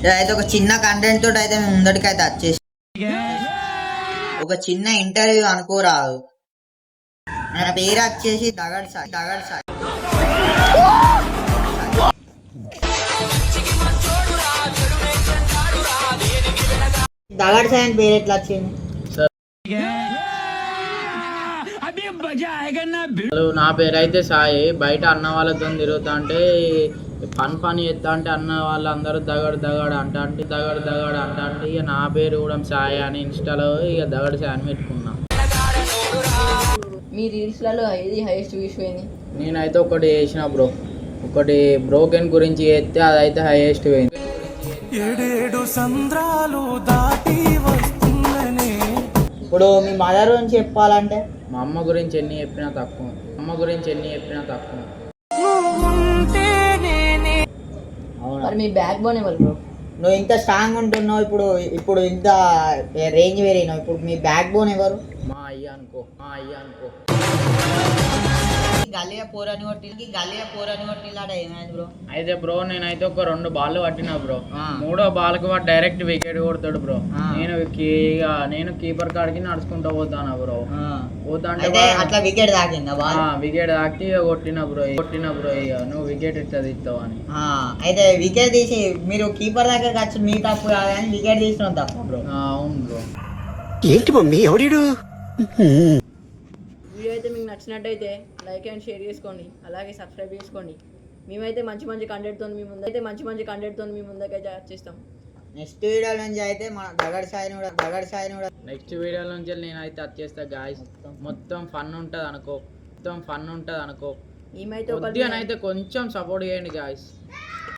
అయితే ఒక చిన్న కంటెంట్ తోటి అయితే మేము ముందటికైతే వచ్చేసి ఒక చిన్న ఇంటర్వ్యూ అనుకోరాదు. ఆయన పేరు వచ్చేసి దగడ్ సాయి. దగడ్ సాయి అని పేరు ఎట్లా వచ్చింది? నా పేరు అయితే సాయి. బయట అన్న వాళ్ళతో తిరుగుతా అంటే ఫన్ చేస్తా అంటే అన్న వాళ్ళందరూ దగడ్ అంట ఇక నా పేరు కూడా సాయి అని ఇన్స్టాలో ఇక దగడ్ సాయి అని పెట్టుకున్నా. మీ రీల్స్లలో ఏది హైయెస్ట్ వ్యూస్ పోయింది? నేనైతే ఒకటి చేసిన బ్రో, ఒకటి బ్రోకెన్ గురించి చేస్తే అదైతే హైయెస్ట్ పోయింది. 7 సంద్రాలు దాటి వస్తుందనే. ఇప్పుడు మీ మదర్ గురించి చెప్పాలంటే మా అమ్మ గురించి ఎన్ని చెప్పినా తక్కువ. మరి మీ బ్యాక్ బోన్ ఎవరు బ్రో? నువ్వు ఇంత స్ట్రాంగ్ ఉంటున్నావు, ఇప్పుడు ఇంత రేంజ్ పెరిగినావు, ఇప్పుడు మీ బ్యాక్ బోన్ ఎవరు? మా అయ్య అనుకో. గల్లియా పోరని కొట్టిల్లాడ ఏమైంది బ్రో? అయితే బ్రో నేనైతే ఒక 2 బాల్ పట్టినా బ్రో. 3వ బాల్కి వాడు డైరెక్ట్ వికెట్ కొడతాడు బ్రో. నేను కీపర్ కాడికి నడుచుకుంటా పోతానా బ్రో. పోతాంటే అట్లా వికెట్ తాకిందా? వికెట్ తాకి కొట్టినా బ్రో. ఇక నువ్వు వికెట్ ఇట్లా తీస్తావు అని. అయితే వికెట్ తీసి మీరు కీపర్ దగ్గర వచ్చి మీ తప్పు కాదు కానీ వికెట్ తీసిన తప్పు బ్రో. అవును బ్రో. ఏంటి మమ్మీ ఎవడీడు? వీడియో అయితే మీకు నచ్చినట్టయితే లైక్ అండ్ షేర్ చేసుకోండి, అలాగే సబ్స్క్రైబ్ చేసుకోండి. మేమైతే మంచి కంటెంట్తో మీ ముందుకైతే వచ్చేస్తాం. నెక్స్ట్ వీడియో నుంచి అయితే మన దగడ్ సాయిని కూడా నెక్స్ట్ వీడియో నుంచి నేనైతే వచ్చేస్తా గాయస్. మొత్తం ఫన్ ఉంటుంది అనుకో. మేమైతే కొద్దిగానైతే కొంచెం సపోర్ట్ చేయండి గాయస్.